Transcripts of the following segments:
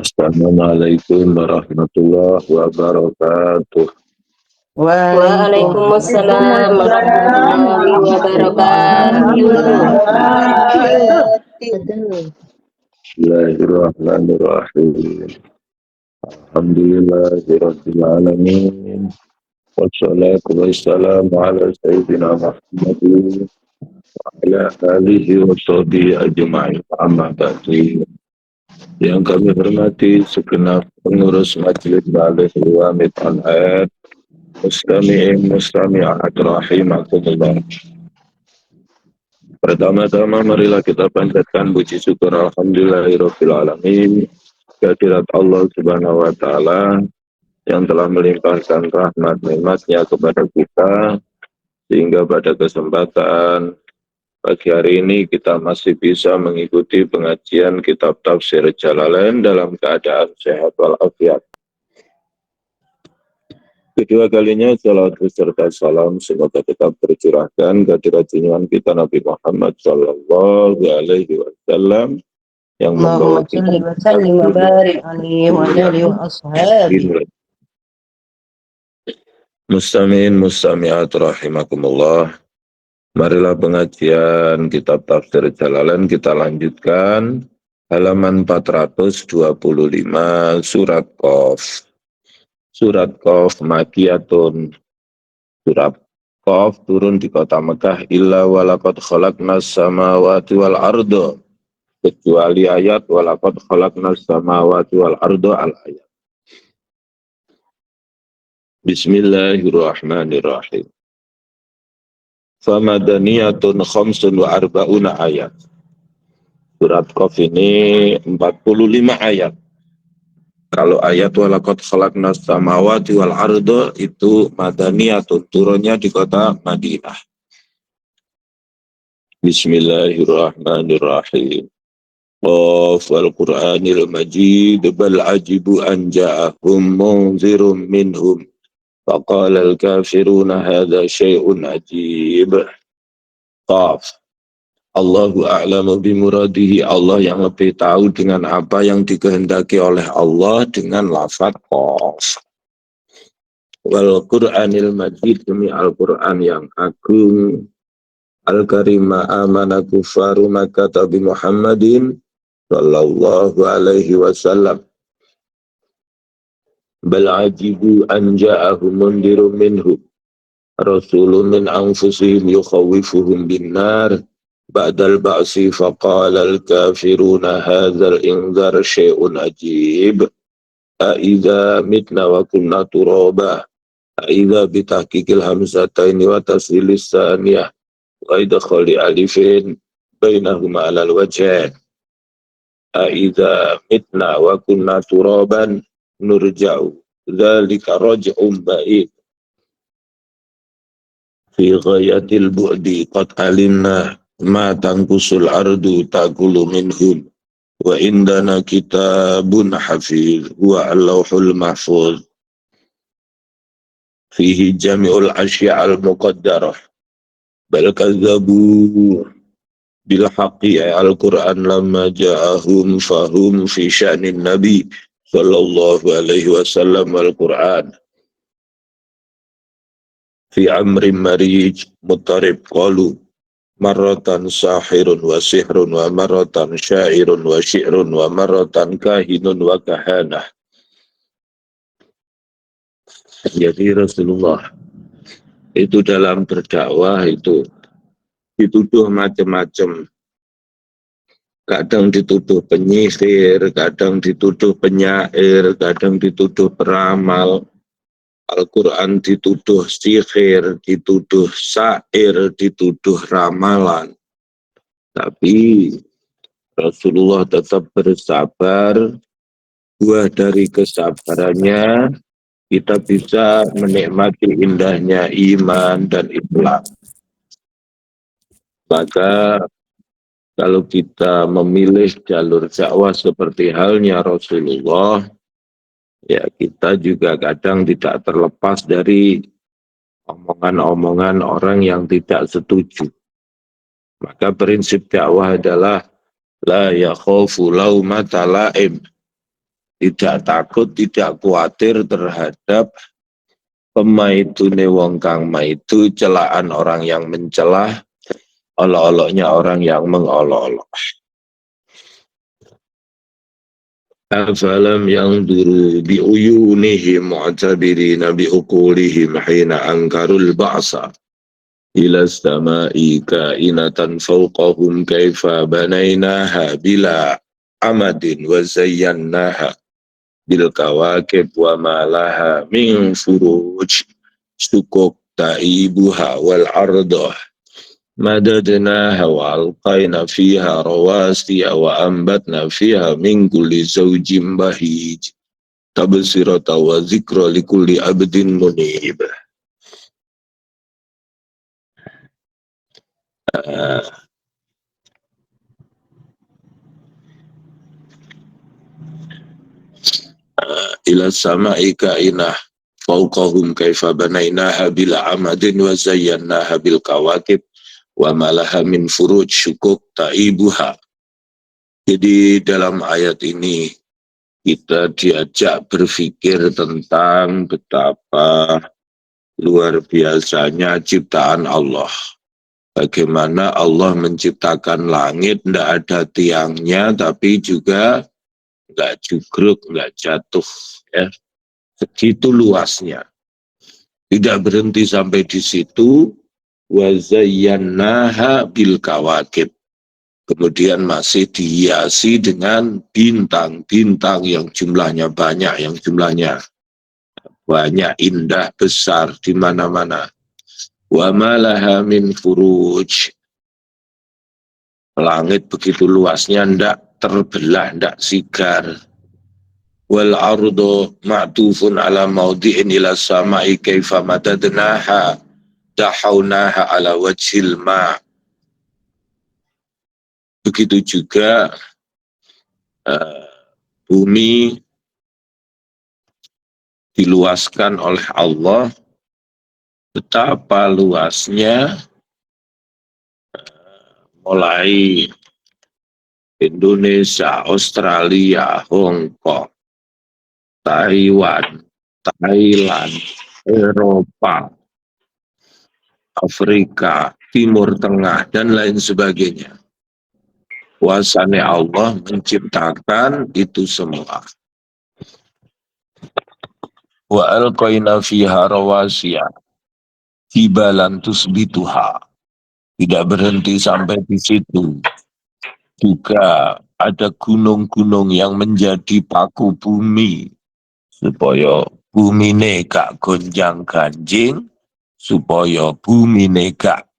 Assalamualaikum warahmatullahi wabarakatuh. Waalaikumsalam Waalaikumsalam warahmatullahi wabarakatuh. Bismillahirrahmanirrahim. Alhamdulillahirabbil alamin. Wassalatu wassalamu ala sayyidina Muhammadin wa ala alihi wa sahbihi ajma'in. Amma ba'du. Yang kami hormati segenap pengurus Majelis Balik Luamit Al-Had, Mustami'in Mustami'at rahimakumullah. Pertama-tama marilah kita panjatkan puji syukur alhamdulillahirabbil alamin kehadirat Allah Subhanahu wa taala yang telah melimpahkan rahmat nikmatnya kepada kita sehingga pada kesempatan pagi hari ini kita masih bisa mengikuti pengajian kitab tafsir Jalalain dalam keadaan sehat walafiat. Kedua kalinya salawat beserta salam semoga tetap tercurahkan kehadirat junjungan kita Nabi Muhammad Sallallahu Alaihi Wasallam yang membawa kita Mustami'in Mustami'at rahimakumullah. Marilah pengajian kitab tafsir Jalalain kita lanjutkan halaman 425 surat Qaf. Surat Qaf makiyatun. Surat Qaf turun di kota Mekah. Illa walaqad khalaqnas samawati wal ardo. Kecuali ayat walaqad khalaqnas samawati wal ardo al ayat. Bismillahirrahmanirrahim. Famadaniyatun khamsun wa arba'una ayat. Surat Qaf ini 45 ayat. Kalau ayat walaqad khalaqnas samawati wal arda itu madaniyatun, turunnya di kota Madinah. Bismillahirrahmanirrahim. Qaf wal Qur'anil Majid bal ajibu an ja'ahum munzirum minhum. Faqala al-kafiruna hadha syai'un ajib. Qaf. Allahu a'lamu bimuradihi, Allah yang lebih tahu dengan apa yang dikehendaki oleh Allah dengan lafaz Qaf. Wal Qur'anil Majid, demi Al-Qur'an yang agung. Al-Karima amana kufaru Makkah bi Muhammadin sallallahu alaihi wasallam. Bal ajibu an ja'ahum mundirun minhu. Rasulun min anfusihim yukhawifuhum bin nar. Ba'dal ba'si faqala al-kafiruna hadzal inzar syai'un ajib. A'idza mitna wa kunna turaba. A'idza bitahqiqil hamzataini wa tashilis saniyah wa idkhali alifin bainahuma 'alal wajh. A'idza mitna wa kunna turaban nurja'u. Dzalika raj'un ba'id. Fi ghayatil bu'di qad alimna ma tanqusul ardu taqulu minhum wa indana kitabun hafiz wa al-lauhul mahfuz fihi jami'ul asya' al-muqaddarah bal kazzabu bil haqqi al-Qur'an lamma ja'ahum fahum fi sya'nin nabi sallallahu alaihi wasallam wal Qur'an fi amrin marij mutarib qalu marratan sahirun wa sihrun wa marratan syairun wa syi'run wa marratan kahinun wa kahanah. Jadi Rasulullah itu dalam berdakwah itu dituduh macam-macam. Kadang dituduh penyihir, kadang dituduh penyair, kadang dituduh peramal. Al-Quran dituduh sihir, dituduh syair, dituduh ramalan. Tapi Rasulullah tetap bersabar. Buah dari kesabarannya, kita bisa menikmati indahnya iman dan Islam. Maka kalau kita memilih jalur dakwah seperti halnya Rasulullah, ya kita juga kadang tidak terlepas dari omongan-omongan orang yang tidak setuju. Maka prinsip dakwah adalah la yakhafu laumata laim. tidak takut, tidak khawatir terhadap pemaitune wong kang maitu, celaan orang yang mencelah, olok-oloknya orang yang mengolok-olok. Afalam yang duru biuyunihim mu'tabirina biukulihim hina angkarul ba'sa ila samai kainatan fawqahum kaifa banainaha bila amadin wa zayyannaha bil kawakib wa malaha min furuj sukuk ta'ibuha wal ardah madadnaha wa alqaina fiha rawasiya wa ambatna fiha min kulli zawjin bahij tabsirata wa zikra likulli abdin munib. Ila sama'i kainah fauqahum kaifa banainaha bila amadin wa zayyannaha bil kawakib wa malaha min furuj syukuk ta'ibuha. Jadi dalam ayat ini kita diajak berpikir tentang betapa luar biasanya ciptaan Allah. Bagaimana Allah menciptakan langit, tidak ada tiangnya, tapi juga nggak jugruk, nggak jatuh. Ya. Segitu luasnya. Tidak berhenti sampai di situ. Wa zayyannaha bil kawakib. Kemudian masih dihiasi dengan bintang-bintang yang jumlahnya banyak, yang jumlahnya banyak, indah, besar di mana-mana. Wa malaha min furuj. Langit begitu luasnya, ndak terbelah, ndak sigar. Wal ardu ma'tufun ala maudi'in ila sama'i kaifa madadnaha dahaunaha ala wajhil ma'. Begitu juga bumi diluaskan oleh Allah, betapa luasnya, mulai Indonesia, Australia, Hong Kong, Taiwan, Thailand, Eropa, Afrika, Timur Tengah, dan lain sebagainya. Kuasanya Allah menciptakan itu semua. Wa alqaina fiha rawasiya jibalan tusbituha. Tidak berhenti sampai di situ. Juga ada gunung-gunung yang menjadi paku bumi supaya bumi ini gak gonjang ganjing, supaya bumi ini gak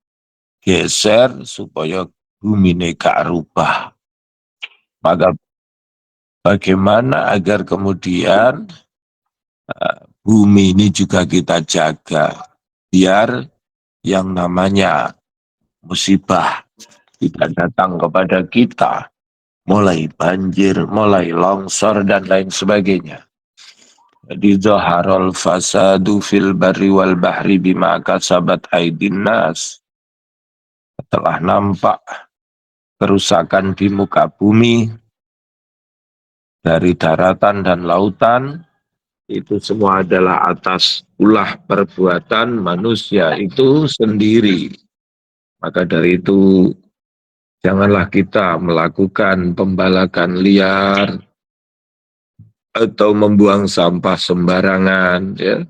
geser, supaya bumi ini gak rubah. Maka bagaimana agar kemudian bumi ini juga kita jaga, biar yang namanya musibah tidak datang kepada kita, mulai banjir, mulai longsor, dan lain sebagainya. Jadi zaharul fasadu fil barri wal bahri bima kasabat aydin nas. Telah nampak kerusakan di muka bumi, dari daratan dan lautan, itu semua adalah atas ulah perbuatan manusia itu sendiri. Maka dari itu, janganlah kita melakukan pembalakan liar atau membuang sampah sembarangan, ya,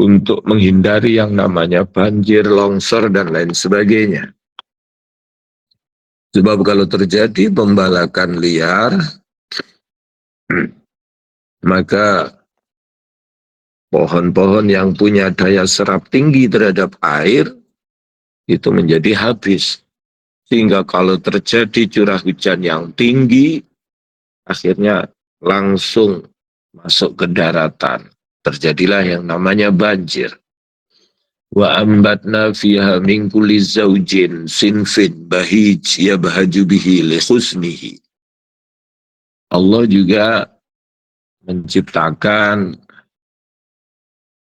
untuk menghindari yang namanya banjir, longsor, dan lain sebagainya. Sebab kalau terjadi pembalakan liar, maka pohon-pohon yang punya daya serap tinggi terhadap air itu menjadi habis. Sehingga kalau terjadi curah hujan yang tinggi, akhirnya langsung masuk ke daratan. Terjadilah yang namanya banjir. Wa ambatna fiha min kulli zaujin sinfin bahij yabhaju bihi li husnihi. Allah juga menciptakan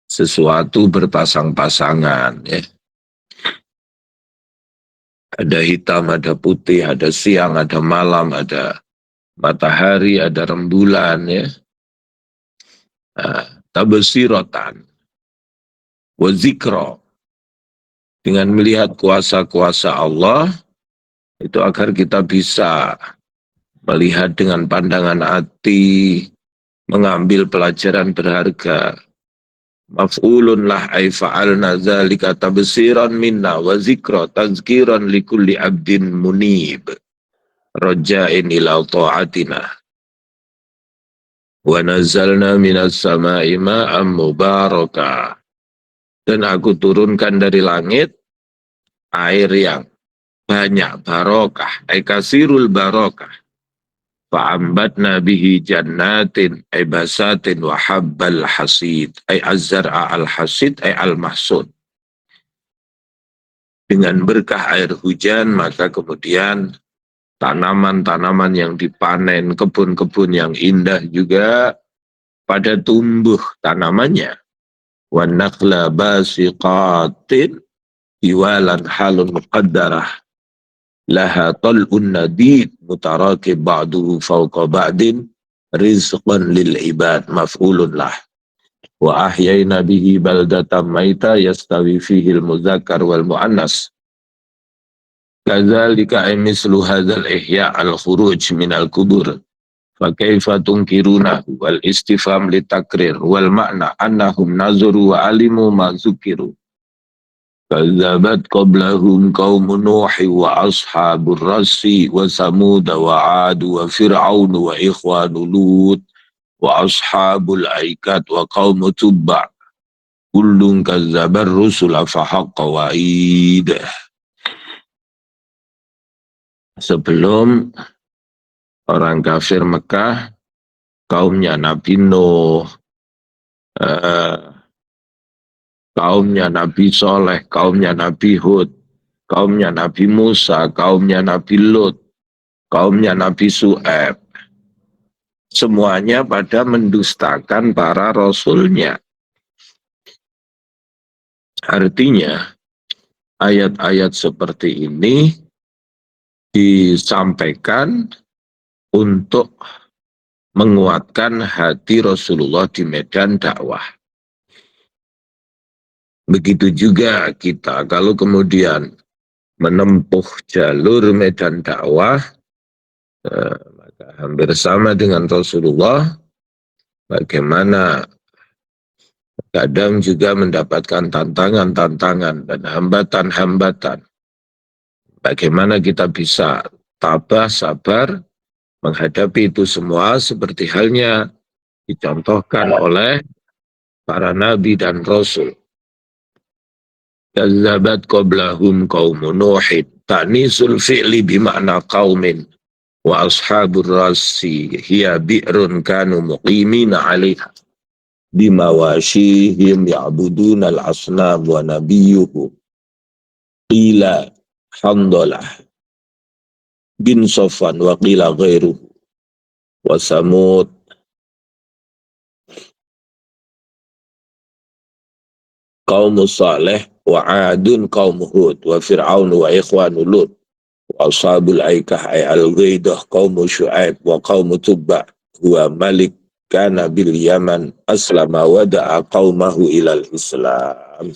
sesuatu berpasang-pasangan, ya. Ada hitam, ada putih, ada siang, ada malam, ada matahari, ada rembulan ya. Tabsiratan wa zikra, dengan melihat kuasa-kuasa Allah itu agar kita bisa melihat dengan pandangan hati, mengambil pelajaran berharga. Maf'ulun lah ay fa'alna dzalika tabsiran minna wa zikra tazkiran likulli abdin munib raja'in ila ta'atina wa nazzalna minas sama'i ma'am mubaraka, dan aku turunkan dari langit air yang banyak barokah, ay kasirul barokah, fa'ambatna bihi jannatin ay basatin wa habbal hasid ay azzar'a al hasid ay al mahsud. Dengan berkah air hujan maka kemudian tanaman-tanaman yang dipanen, kebun-kebun yang indah juga pada tumbuh tanamannya. Wa naqla basiqatin iwalan halun muqaddarah laha tal'un nadid mutarakib ba'duhu fawqa ba'din rizqan lil ibad maf'ulun lah. Wa ahyayna bihi baldatan maita yastawi fihi al-muzakkar wal mu'annas. Kadzalika ay mislu hadzal ihya al-khuruj min al-kubur. Fa kaifa tunkirunahu wal istifham litakrir wal ma'na annahum nazuru wa alimu ma zukiru. Kadzabat qablahum qaum Nuh wa ashabur rassi wa Samud wa 'ad wa Fir'aun wa ikhwanu Lut wa ashabul aikat wa qaum Tubba. Kullun kazzabar rusula fa haqqa wa'id. Sebelum orang kafir Mekah, kaumnya Nabi Nuh, kaumnya Nabi Soleh, kaumnya Nabi Hud, kaumnya Nabi Musa, kaumnya Nabi Lut, kaumnya Nabi Su'aib, semuanya pada mendustakan para rasulnya. Artinya ayat-ayat seperti ini disampaikan untuk menguatkan hati Rasulullah di medan dakwah. Begitu juga kita kalau kemudian menempuh jalur medan dakwah, maka hampir sama dengan Rasulullah, bagaimana kadang juga mendapatkan tantangan-tantangan dan hambatan-hambatan. Bagaimana kita bisa tabah, sabar, menghadapi itu semua seperti halnya dicontohkan oleh para nabi dan rasul. Kazzabat qablahum qaumun Nuhin, ta'nisul fi'li bima'na qaumin, wa ashabur rassi hiya bi'run kanu muqimina 'alaiha bimawashihim ya'buduna al-asnam wa nabiyyuhu qila Handalah bin Safwan wa qila ghairuhu wa Samud kaum Saleh wa 'Adun kaum Hud wa Fir'aun wa ikhwanu Lut wa ashabul aikah ay al-ghaidah kaum Syu'aib wa kaum Tubba huwa malik kana bil Yaman aslama wa da'a qaumahu ilal Islam.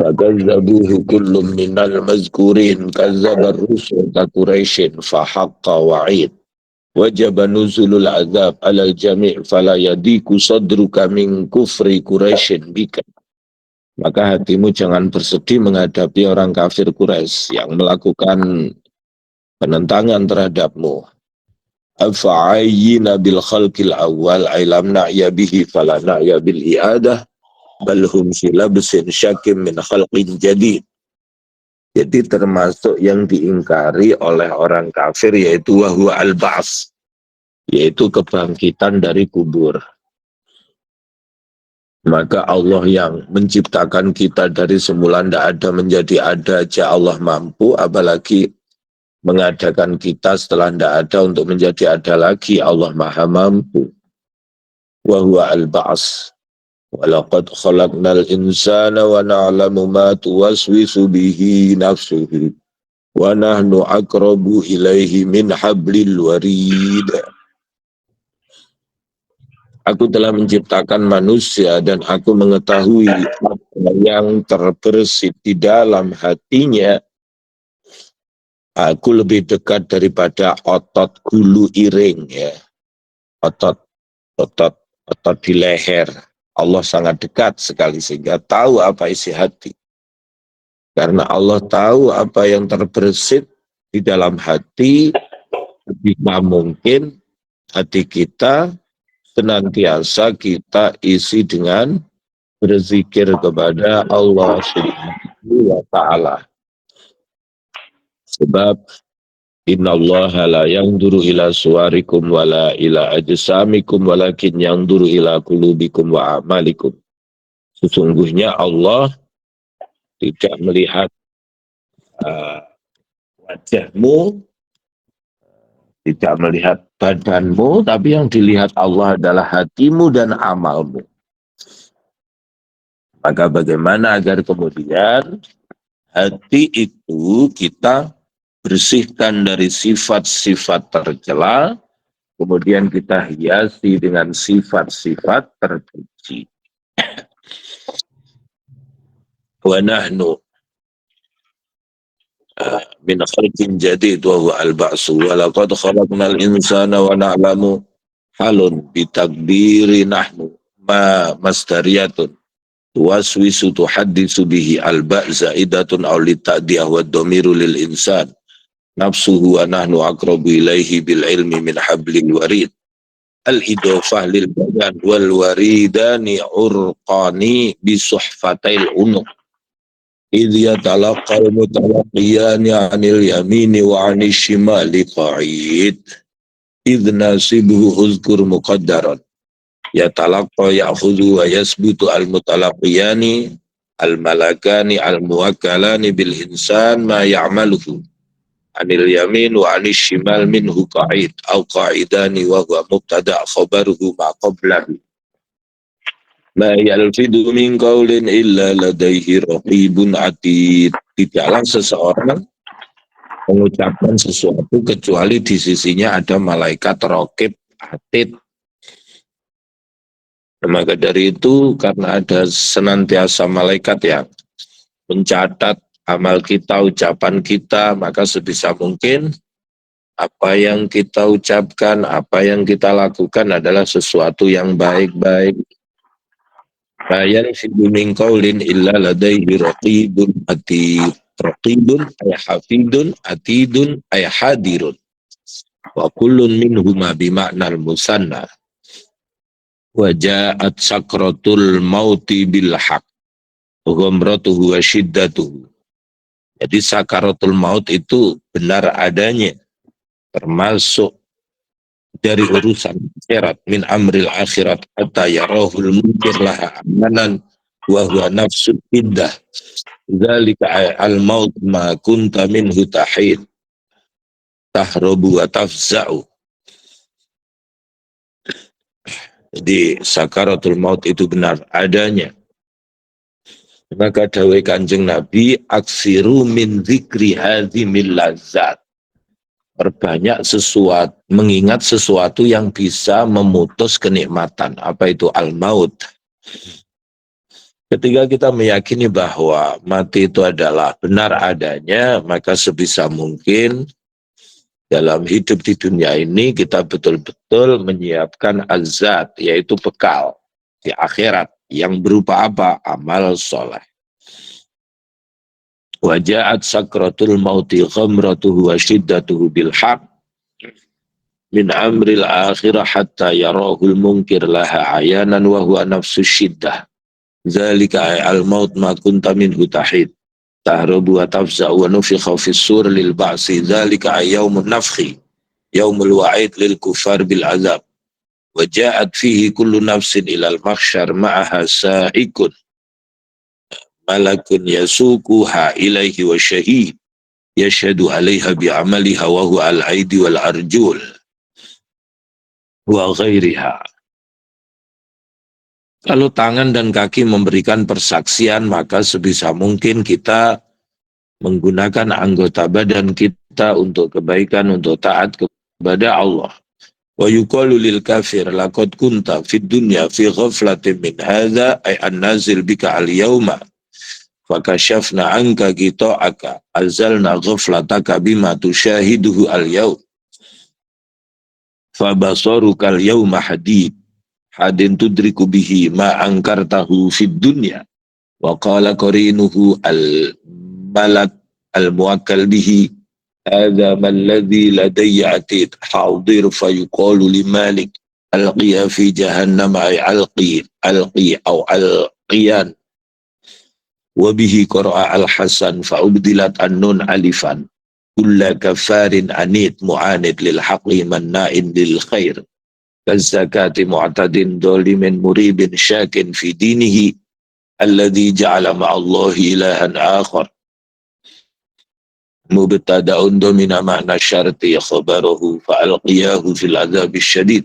Fakazzabuhu kullum minal mazkurin kazzabar rusul ka Quraisyin fahaqqa wa'id wajaba nuzulul azab alal jami' fala yadiku sadruka min kufri Quraisyin bika. Maka hatimu jangan bersedih menghadapi orang kafir Quraisy yang melakukan penentangan terhadapmu. Afa'ayyina bil khalqil awal ailam na'ya bihi fala na'ya bil i'adah balhum silabsin syakim min khalqin jadid. Jadi termasuk yang diingkari oleh orang kafir yaitu wahwa al-ba'as, yaitu kebangkitan dari kubur. Maka Allah yang menciptakan kita dari semula tidak ada menjadi ada aja Allah mampu, apalagi mengadakan kita setelah tidak ada untuk menjadi ada lagi, Allah maha mampu. Wahwa al-ba'as. Walaqad khalaqnal insana wa na'lamu ma tuwaswisu bihi nafsuhu Wa nahnu aqrabu ilaihi min hablil warid. Aku telah menciptakan manusia dan aku mengetahui apa yang terbersit di dalam hatinya. Aku lebih dekat daripada otot gulu iring, ya. Otot, otot, otot di leher. Allah sangat dekat sekali sehingga tahu apa isi hati. Karena Allah tahu apa yang terbersit di dalam hati, jika mungkin hati kita senantiasa kita isi dengan berzikir kepada Allah Subhanahu wa Ta'ala. Sebab innallaha la yanzuru ila suwarikum wala ila ajsamikum walakin yanzuru ila qulubikum wa amalikum. Sesungguhnya Allah tidak melihat wajahmu, tidak melihat badanmu, tapi yang dilihat Allah adalah hatimu dan amalmu. Maka bagaimana agar kemudian hati itu kita bersihkan dari sifat-sifat tercela, kemudian kita hiasi dengan sifat-sifat terpuji. Wa nahnu min khalqin jadid wa huwa al-ba'su wa laqad khalaqnal insana wa na'lamu halun bitakbiri nahnu ma masdariyatun tuwaswisu tuhaddisu bihi al-ba'za idatun aw lita'diyah wa dhamiru lil insan nafsuhu wa nahnu aqrabu ilaihi bil ilmi min hablil warid al-idofah lil badan wal waridani urqani bisuhfatail unuq idh yatalaqal mutalaqiyani 'anil yamini wa 'anil shimali qa'id idh nasibuhu uzkur muqaddaran yatalaqqa ya'khudhu wa yasbutu al-mutalaqiyani al-malakani al-muwakkalani bil insan ma ya'maluhu 'anil yamin wa 'anil shimal minhu qa'id aw qa'idani wa huwa mubtada' khabaruhu ma qablahu ma yalfidu min qaulin illa ladaihi raqibun atid. Tidaklah seseorang mengucapkan sesuatu kecuali di sisinya ada malaikat raqib atid. Maka dari itu karena ada senantiasa malaikat yang mencatat amal kita, ucapan kita, maka sebisa mungkin apa yang kita ucapkan, apa yang kita lakukan adalah sesuatu yang baik-baik. La yalfidu min qaulin illa ladaihi raqibun atid. Raqibun ay hafidun, atidun ay hadirun. Wa kullun minhuma bima'nal musanna. Wa ja'at sakratul mauti bil haq. Ghamratuhu wa syiddatuhu. Jadi sakaratul maut itu benar adanya. Termasuk dari urusan akhirat min amril akhirat hatta yarahul munkir laha amanan wa huwa nafsu iddah dzalika al maut ma kunta minhu tahid tahrabu wa tafza'u. Jadi sakaratul maut itu benar adanya. Maka dawai Kanjeng Nabi aksiru min dzikri hadzimil lazzat. Perbanyak sesuatu, mengingat sesuatu yang bisa memutus kenikmatan. Apa itu al-maut? Ketika kita meyakini bahwa mati itu adalah benar adanya, maka sebisa mungkin dalam hidup di dunia ini kita betul-betul menyiapkan azat, yaitu bekal di akhirat yang berupa apa? Amal soleh. Waja'at sakratul mauti ghamratuhu wa syiddatuhu bil haq min amril akhirah hatta yarahul munkir laha ayanan wa huwa nafsu syiddah. Zalika al maut ma kunta minhu tahid. Tahrabu wa tafza'u wa nufikha fis sur lil ba'si. Zalika yaumun nafkhi. Yaumul wa'id lil kufar bil azab. Wa ja'at fihi kullu nafsin ilal mahsyar ma'aha sa'ikun. Malakun yasukuha ilaihi wa syahid. Yashhadu alaiha bi'amaliha wa huwa al-aidi wal arjul. Wa ghairiha. Kalau tangan dan kaki memberikan persaksian, maka sebisa mungkin kita menggunakan anggota badan kita untuk kebaikan, untuk taat kepada Allah. Wa yuqalu lil kafir laqad kunta fid dunya fi ghaflatin min hadza ay an-nazil bika al-yawma fakashafna anka ghita'aka azalna ghaflataka bima tushahiduhu al-yawm fabasaruka al-yawma hadin tudriku bihi ma ankartahu fid dunya wa qala qarinuhu al-malak al-muwakkal bihi هذا ما الذي لدي عتيد حاضر فيقال لمالك ألقي في جهنم أي ألقي أو ألقيان وبه قرأ الحسن فأبدلت النون ألفا كل كفار عنيد معاند للحق مناء للخير كالزكاة معتد ظالم مريب شاك في دينه الذي جعل مع الله إلها آخر mubtada'un domina makna syarti khabaruhu fa'alqiyahu fil azabi syadid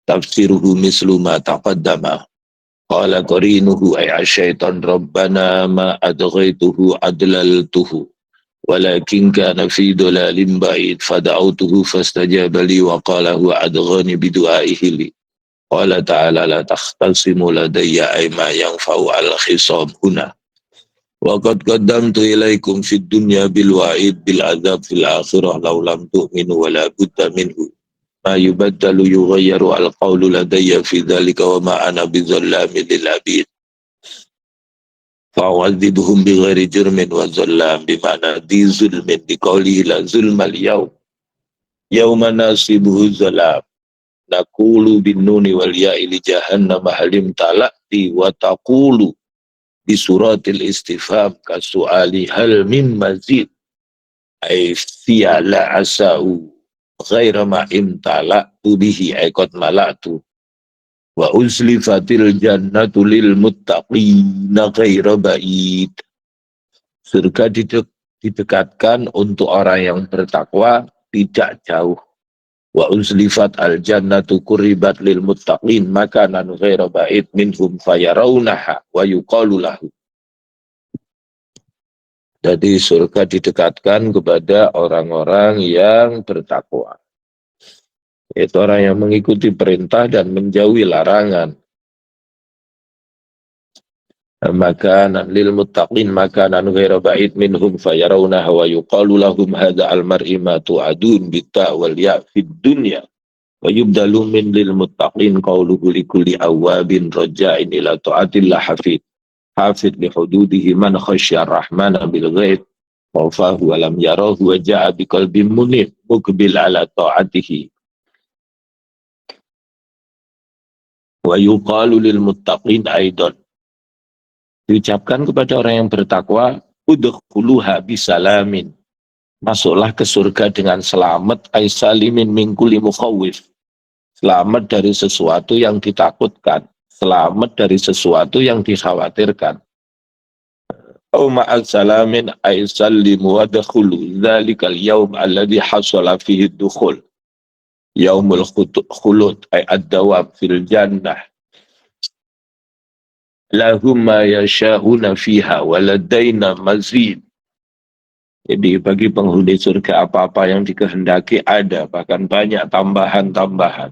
tafsiruhu mislu ma taqaddama qala qarinuhu ay asyaitan rabbana ma adghaituhu adlaltuhu walakin kana fi dalalin ba'id fada'utuhu fastajaba li wa qala huwa adghani bidu'aihi li qala ta'ala la takhtasimu ladayya ay ma yanfa'u al-khisam huna Waqad qaddamtu ilaikum fid dunya bil wa'id bil azab fil akhirah law lam tu'minu wa la budda minhu ma yubaddalu yughayyaru al qawlu ladayya fi dhalika wa ma ana bizallamin lil abid fa'u'adzibuhum bi ghairi jurmin wa zallam bima'na di zulmin di qawlihi la zulmal yawma nasibuhu zalam naqulu bin nuni wal ya'i li jahannam halim tala'ti wa taqulu di suratil istifham kasu'ali hal min mazid ay fiya la asa'u ghaira ma'im tala'tu bihi ay qad mala'tu wa uzlifatil jannatu lil muttaqina ghaira ba'id surga didekatkan untuk orang yang bertakwa tidak jauh wa uzlifat al jannatu qurribat lil muttaqin makanan ghaira ba'id minhum fayarawnaha wa yuqalu lahu. Jadi surga didekatkan kepada orang-orang yang bertakwa, yaitu orang yang mengikuti perintah dan menjauhi larangan. Makanan lil muttaqin makanan ghaira ba'id minhum fayarawnaha wa yuqalu lahum hadza al mar'i ma tu'adun bitta wal ya fid dunya wa yubdalu min lil muttaqin qawluhu likulli awabin raja'in ila ta'atillah hafid li hududihi man khasyar rahmana bil ghaib wa fahu wa lam yarahu wa ja'a bi qalbin munib mukbil ala ta'atihi wa yuqalu lil muttaqin aidan diucapkan kepada orang yang bertakwa udkhuluha bisalamin masuklah ke surga dengan selamat ay salimin min kulli mukhawif selamat dari sesuatu yang ditakutkan selamat dari sesuatu yang dikhawatirkan au ma'al salamin ay sallimu wa dakhulu dzalikal yawm alladhi hasala fihi dukhul yaumul khulud ay ad-dawam fil jannah lahum ma yasha'una fiha waladaina mazid. Jadi bagi penghuni surga apa-apa yang dikehendaki ada, bahkan banyak tambahan-tambahan.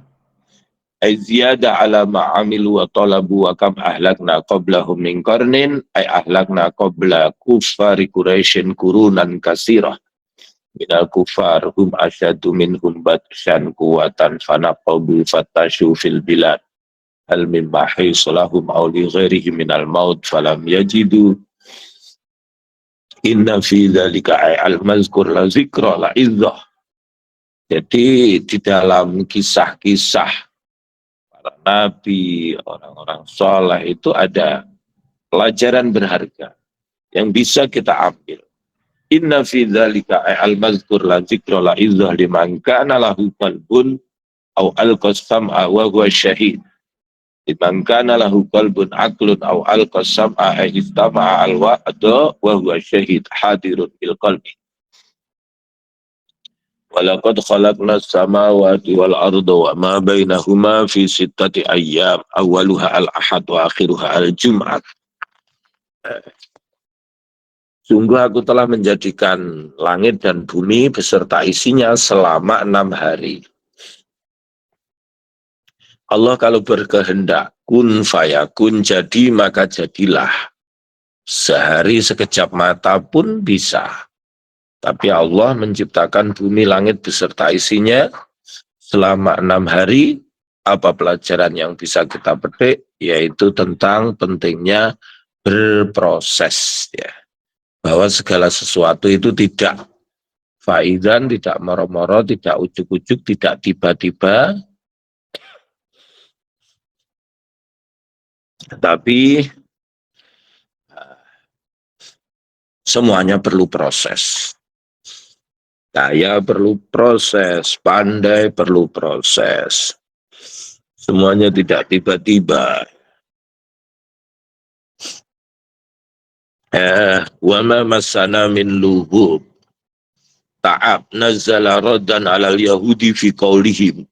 Ay ziyada ala ma'amilu wa talabu wa kam ahlakna qablahum min qarnin ay ahlakna qabla kuffari Quraisyin kurunan kasirah minal kuffar hum asyadu minhum batshan kuwatan fanaqabu fatashu fil bilad hal min mahis lahum aw li ghairihi minal maut falam yajidu inna fi dzalika al mazkur la zikra la izzah. Jadi di dalam kisah-kisah para nabi, orang-orang saleh itu ada pelajaran berharga yang bisa kita ambil. Inna fi dzalika al mazkur la zikra la izzah liman kana lahu qalbun aw al-qasama wa huwa syahid. Liman kana lahu qalbun aqlun aw al-qasama ay istama'a al-wa'da wa huwa syahid hadirun bil qalbi. Walaqad khalaqnas samawati wal arda wa ma bainahuma fi sittati ayyam awwaluha al-ahad wa akhiruha al-jum'ah. Sungguh aku telah menjadikan langit dan bumi beserta isinya selama 6 hari. Allah kalau berkehendak, kun fayakun, jadi maka jadilah. Sehari sekejap mata pun bisa. Tapi Allah menciptakan bumi langit beserta isinya selama 6 hari. Apa pelajaran yang bisa kita petik? Yaitu tentang pentingnya berproses. Ya. Bahwa segala sesuatu itu tidak faizan, tidak moro-moro, tidak ujuk-ujuk, tidak tiba-tiba. Tapi semuanya perlu proses. Kaya perlu proses, pandai perlu proses. Semuanya tidak tiba-tiba. Wa ma masana min luhub. Ta'ab nazala raddan alal yahudi fi qawlihim.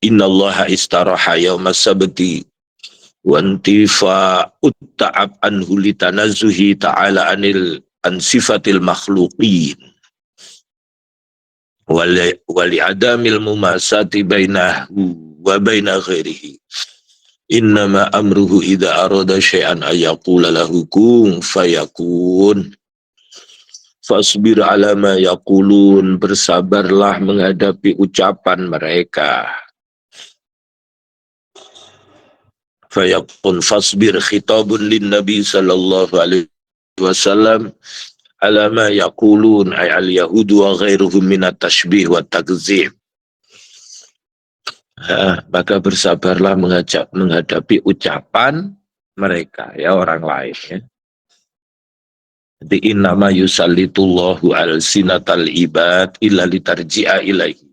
Innallaha istaraha yawma sabti. Wantifa utta'ab anhu litanazuhi ta'ala an sifatil makhluqin wali adamil mumasati bainahu wa baina ghairihi innama amruhu idza arada syai'an ayaqula lahu kun fayakun fasbir ala ma yaqulun, bersabarlah menghadapi ucapan mereka. Fayaqun fasbir khitabun lin Nabi sallallahu alaihi wasallam ala ma yaqulun ay al yahudu wa ghairuhum min at-tashbih wa takdzib. Maka bersabarlah menghadapi ucapan mereka, ya orang lain. Ya. Jadi innama yusallitullahu al-sinatal ibad illa litarji'a ilaihi.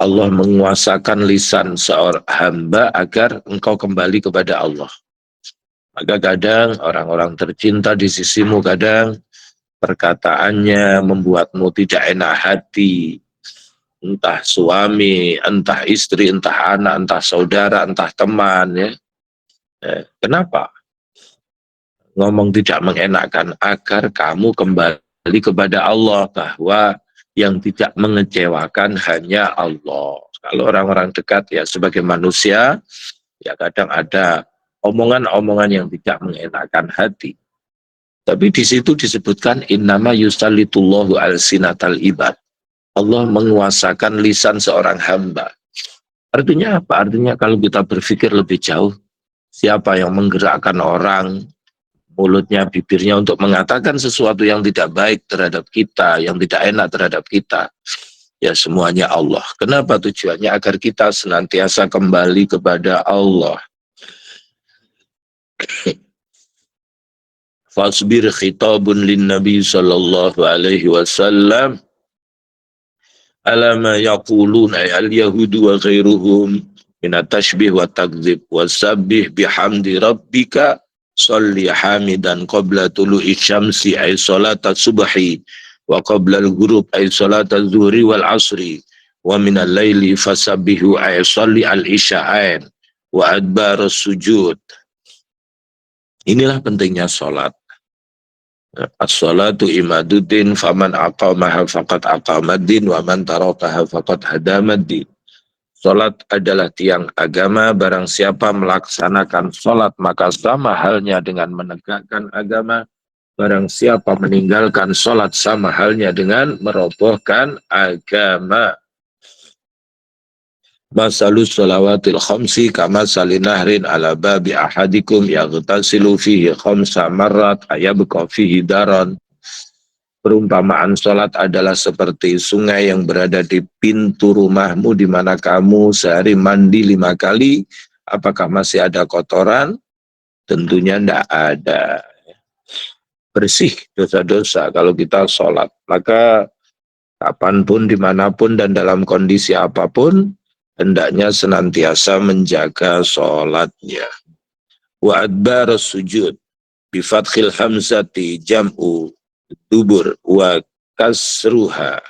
Allah menguasakan lisan seorang hamba agar engkau kembali kepada Allah. Maka kadang orang-orang tercinta di sisimu kadang perkataannya membuatmu tidak enak hati. Entah suami, entah istri, entah anak, entah saudara, entah teman. Ya. Kenapa? Ngomong tidak mengenakan agar kamu kembali kepada Allah, bahwa yang tidak mengecewakan hanya Allah. Kalau orang-orang dekat ya sebagai manusia, ya kadang ada omongan-omongan yang tidak mengenakan hati. Tapi di situ disebutkan innama yusallitullahu al-sinatal ibad. Allah menguasakan lisan seorang hamba. Artinya apa? Artinya kalau kita berpikir lebih jauh, siapa yang menggerakkan orang, mulutnya, bibirnya untuk mengatakan sesuatu yang tidak baik terhadap kita, yang tidak enak terhadap kita. Ya semuanya Allah. Kenapa tujuannya? Agar kita senantiasa kembali kepada Allah. Fasbir khitabun lin Nabi sallallahu alaihi wasallam ala ma yaqulun ay al yahudu wa ghairuhum min at-tashbih wa takdzib wasabbih bihamdi rabbika sholli hamidan qabla tulu'i syamsi ay salata subhi wa qabla al-ghurub ay salata zuhri wal asri wa minal laili fasabbihu ay sholli al-isya'ain wa adbar sujud. Inilah pentingnya salat. As-salatu imaduddin faman aqamaha faqad aqamaddin wa man tarakaha faqad hadamaddin. Salat adalah tiang agama, barang siapa melaksanakan salat maka sama halnya dengan menegakkan agama. Barang siapa meninggalkan salat sama halnya dengan merobohkan agama. Masalus salawatil khamsi kama salinahrin ala babi ahadikum yaghtasilu fihi khamsa marrat ayabqa fihi daran. Perumpamaan salat adalah seperti sungai yang berada di pintu rumahmu di mana kamu sehari mandi 5 kali. Apakah masih ada kotoran? Tentunya tidak ada. Bersih dosa-dosa kalau kita salat. Maka kapanpun, dimanapun, dan dalam kondisi apapun, hendaknya senantiasa menjaga salatnya. Wa adbar sujud bifathil hamzati jam'u dubur wa kasruha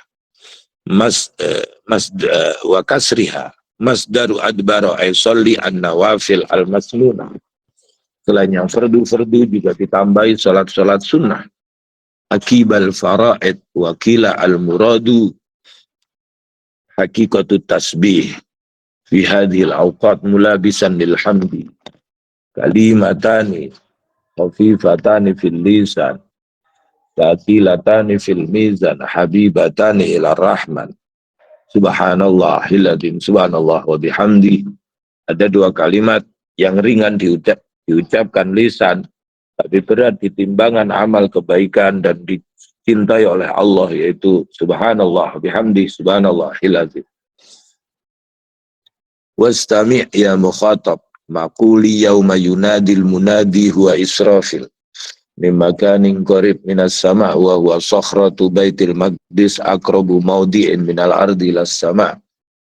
wa kasriha masdaru adbaro ay sholli an-nawafil al-masnunah. Selain yang fardu juga ditambahi salat-salat sunnah. akibal fara'id wa qila al-muradu haqiqatut tasbih fi hadhil awqat mulabisan lil hamdi kalimatani khafifatani fil lisan thaqilatani fil mizan habibatani ila rahman subhanallah hiladin subhanallah wa bihamdi. Ada dua kalimat yang ringan diucapkan lisan tapi berat di timbangan amal kebaikan dan dicintai oleh Allah, yaitu subhanallah bihamdi subhanallah hilazim. Wastami' ya mukhatab maquli yawma yunadil munadi huwa Israfil min makanin qarib minas sama' wa huwa sakhratu baitil maqdis aqrabu mawdi'in minal ardi las sama'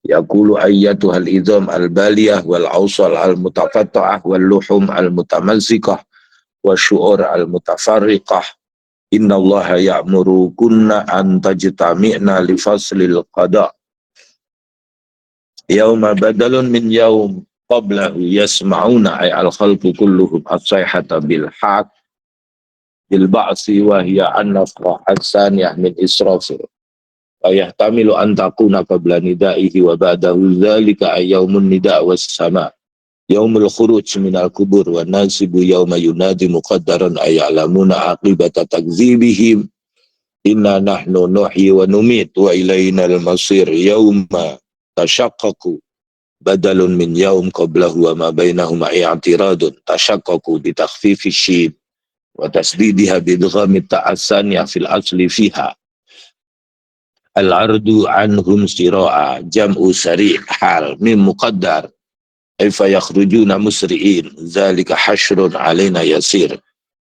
yaqulu ayyatuhal idham al baliyah wal awsal al mutaqatta'ah wal luhum al mutamazzikah wa syu'ur al mutafarriqah innallaha ya'muru kunna an tajtami'na li faslil qada yauma badalun min yaum qablahu yasma'una ay al khalqu kulluhum as-sayhata bil haq bil ba'si wa hiya an-nafkhah as-saniyah min israfil wa yahtamilu an takuna qabla nidaihi wa ba'dahu dzalika ay yaumun nida' was sama' yaumul khuruj minal kubur wa nasibu yauma yunadi muqaddaran ay ya'lamuna aqibata takdzibihim inna nahnu nuhyi wa numit wa ilayna al-masir yauma tashaqqaqu badalun min yaum qablahu wa ma bainahuma i'tiradun tashaqqaqu bi takhfifi syin wa tasdidiha bi idghami ta'assaniya fil asli fiha al-ardu anhum sira'a jam'u sari' hal mim muqaddar ay fa yakhrujuna musri'in zalika hasyrun alaina yasir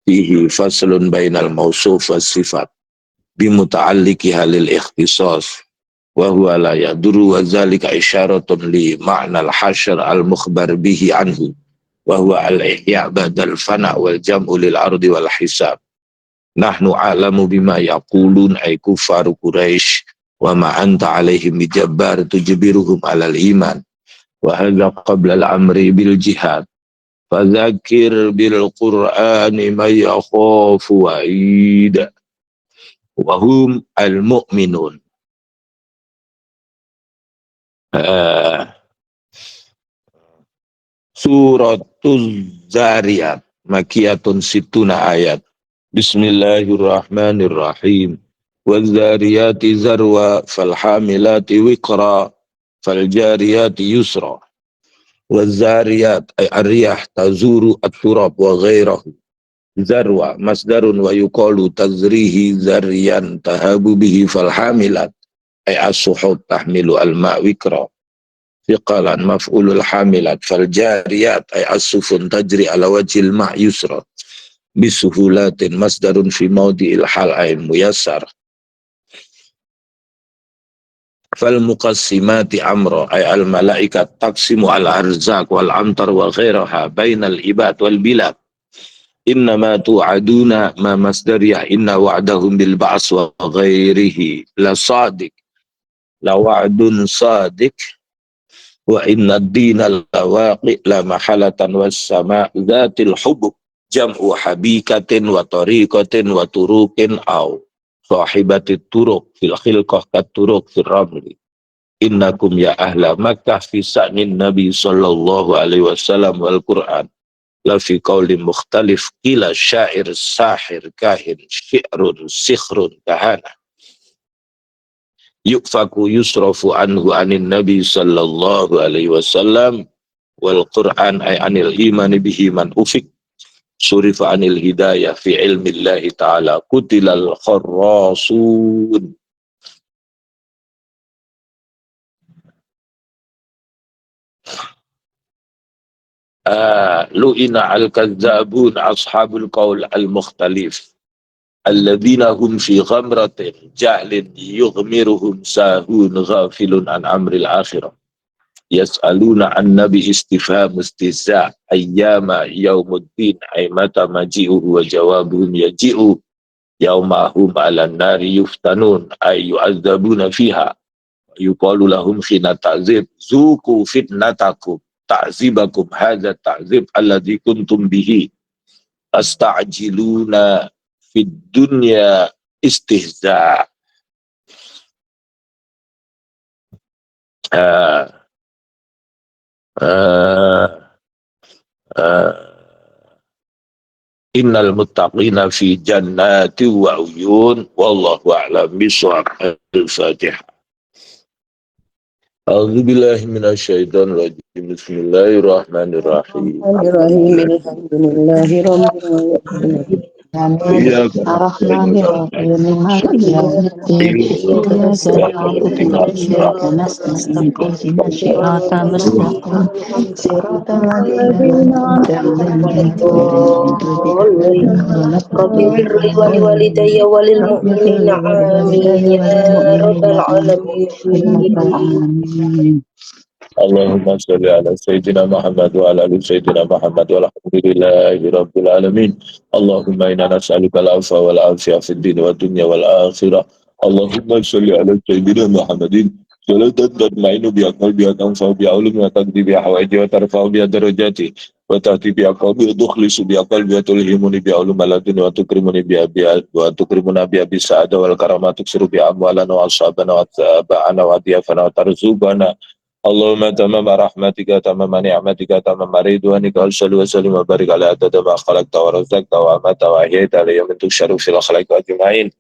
fihi faslun bainal mawsuf was sifat bimuta'alliqiha lil ikhtisas wa huwa la yaduru wa zalika isyaratun li ma'nal hasyr al mukhbar bihi anhu wa huwa al ihya badal fana wal jam'u lil ardi wal hisab nahnu a'lamu bima yaqulun ay kufaru quraisy wa ma anta alaihim bijabbar tujbiruhum alal iman wa hadza qabla al amri bil jihad fadzakir bil qur'ani may yakhafu wa'id wa hum al mu'minun. Suratul Zariyat makiyatun situna ayat. Bismillahirrahmanirrahim. Wadzariyati zarwa falhamilati wiqra faljariyati yusra. Wadzariyat ay ariyah tazuru at-turab wa ghairahu. Zarwa masdarun wa yuqalu tazrihi zariyan tahabu bihi falhamilat ay as-suhub tahmilu al-ma' wiqra. Fiqalan maf'ulul hamilat fal jariyat ay as-sufun tajri ala wajhil ma' yusra bisuhulatin masdarun fi mawdi'il hal ay muyassar fal muqassimati amra ay al malaikat taqsimu al arzaq wal amtar wa ghairaha bainal ibad wal bilad innama tu'aduna ma masdariyah inna wa'dahum bil ba's wa ghairihi la sadiq la wa'dun sadiq wa inna ad-dina lawaqi la mahalatan was sama' dzatil hubub jam'u habikatin wa tariqatin wa turuqin aw sahibatit turuq fil khilqah kat turuq fil ramli innakum ya ahla makkah fi sa'nin nabi sallallahu alaihi wasallam wal qur'an la fi qaulin mukhtalif qila syair sahir kahin syi'run sikhrun kahana yukfaku yusrafu anhu anin nabi sallallahu alaihi wasallam wal Qur'an ay anil imani bihi man ufik surifa anil hidayah fi ilmillahi ta'ala kutilal kharrasun. Lu'ina al-kazzabun ashabul qaul al-mukhtalif alladzina hum fi ghamratin ja'lin yughmiruhum sahun ghafilun an amril akhirah yas'aluna an nabi istifham istihza ayyama yaumuddin ay mata maji'uhu wa jawabuhum yaji'u yaumahum ala nari yuftanun ay yu'adzabuna fiha yuqalu lahum khina ta'zib zuku fitnatakum ta'zibakum hadza ta'zib alladzi kuntum bihi asta'jiluna fid dunya istihza. Ah, ah, ah. Innal muttaqina fi jannati wa uyun wallahu a'lam bishawab. Al-Fatihah. A'udzu billahi minasyaitonir rajim. Bismillahirrahmanirrahim. Alhamdulillahirrahmanirrahim. Iyyaka na'budu wa Ar-Rahmanir-Rahim Maliki yaumiddin Iyyaka na'budu wa iyyaka nasta'in Ihdinas siratal mustaqim Siratal ladzina an'amta 'alaihim ghairil maghdubi 'alaihim Rabbi firli wa li waladdallin walidayya wa lil Rabbi ighfir mu'minina li wa amin liwalidayya wa ya lil rabbal mu'minina alamin. ya rabbal alamin. Allahumma salli ala Sayyidina Muhammad wa ala ali Sayyidina Muhammad walhamdulillahi rabbil alamin. Allahumma inna nas'aluka al-'afwa wal 'afiyah fid din wa dunya wal akhirah. Allahumma salli ala Sayyidina Muhammadin salatan tatma'innu biha qalbi wa tanfa'u biha ulum wa taqdi biha hawaiji wa tarfa'u biha darajati wa tahti biha qalbi wa tukhlisu biha qalbi wa tulhimuni biha ulum aladun wa tukrimuni biha wa tukrimuna biha bisa'ada wal karamah tuksiru biha amwalana wa ashabana wa taba'ana wa diyafana wa tarzubana. Allahumma tamam rahmatika tamam ni'matika tamam ridwanika sallu wa sallim wa barik ala adada ma khalaqta wa razaqta wa amata wa ahyayta ala yawmin tushrafu fil khalaiqi ajma'in.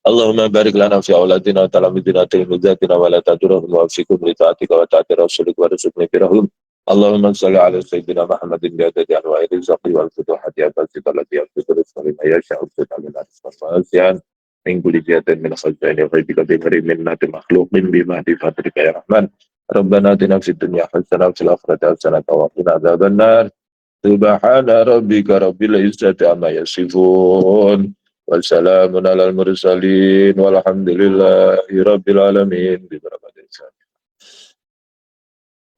Allahumma barik lana fi auladina wa talamidina tilmizatina wa la tadurahum wa fikum li ta'atika wa ta'ati rasulik wa rizukni firahum. Allahumma salli ala Sayyidina Muhammadin bi adadi anwa'i rizqi wal futuhati al-basita allati yaqdiru rizqa liman yasha'u min al-fasihan min kulli jihatin min khazaini ghaibika bi ghairi minnati makhluqin bi mahdi fadrika ya Rahman. Rabbana atina fid dunya hasanah wa fil akhirati hasanah wa qina adzabannar. Subhana rabbika rabbil izzati amma yasifun. Wassalamun alal mursalin walhamdulillahi rabbil alamin.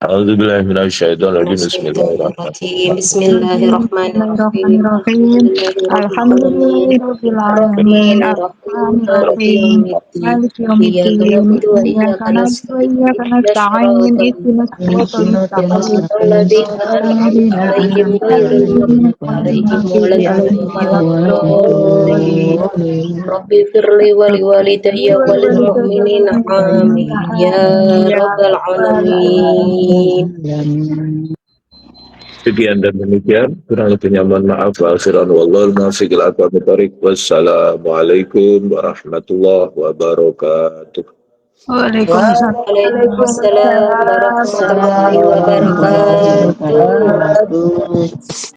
A'udzubillahi minasyaitonir rajim. Bismillahirrahmanirrahim. Bismillahirrahmanirrahim. Bismillahirrahmanirrahim. Alhamdulillahirabbil alamin. Alhamdulillahirabbil alamin. Ar-Rahmanir-Rahim Maliki Ar-Rahmanir-Rahim. yaumiddin. Maliki Iyyaka yaumiddin. na'budu wa Iyyaka iyyaka na'budu wa nasta'in. iyyaka Ihdinas nasta'in. siratal Ihdinas siratal mustaqim. mustaqim. Siratal ladzina Shiratal an'amta ladzina 'alaihim an'amta ghairil 'alaihim maghdubi ghairil 'alaihim maghdubi 'alaihim waladdallin. waladdallin. Rabbi firli wa li walidayya wa lil mu'minina amin ya Ya rabbal alamin. Alamin. Sekian dan demikian, kurang lebihnya mohon maaf. Wa akhiran wallahul muwaffiq ila aqwamit thoriq. Wassalamualaikum warahmatullahi wabarakatuh. Waalaikumsalam. Waalaikumsalam Waalaikumsalam warahmatullahi warahmatullahi wabarakatuh. wabarakatuh.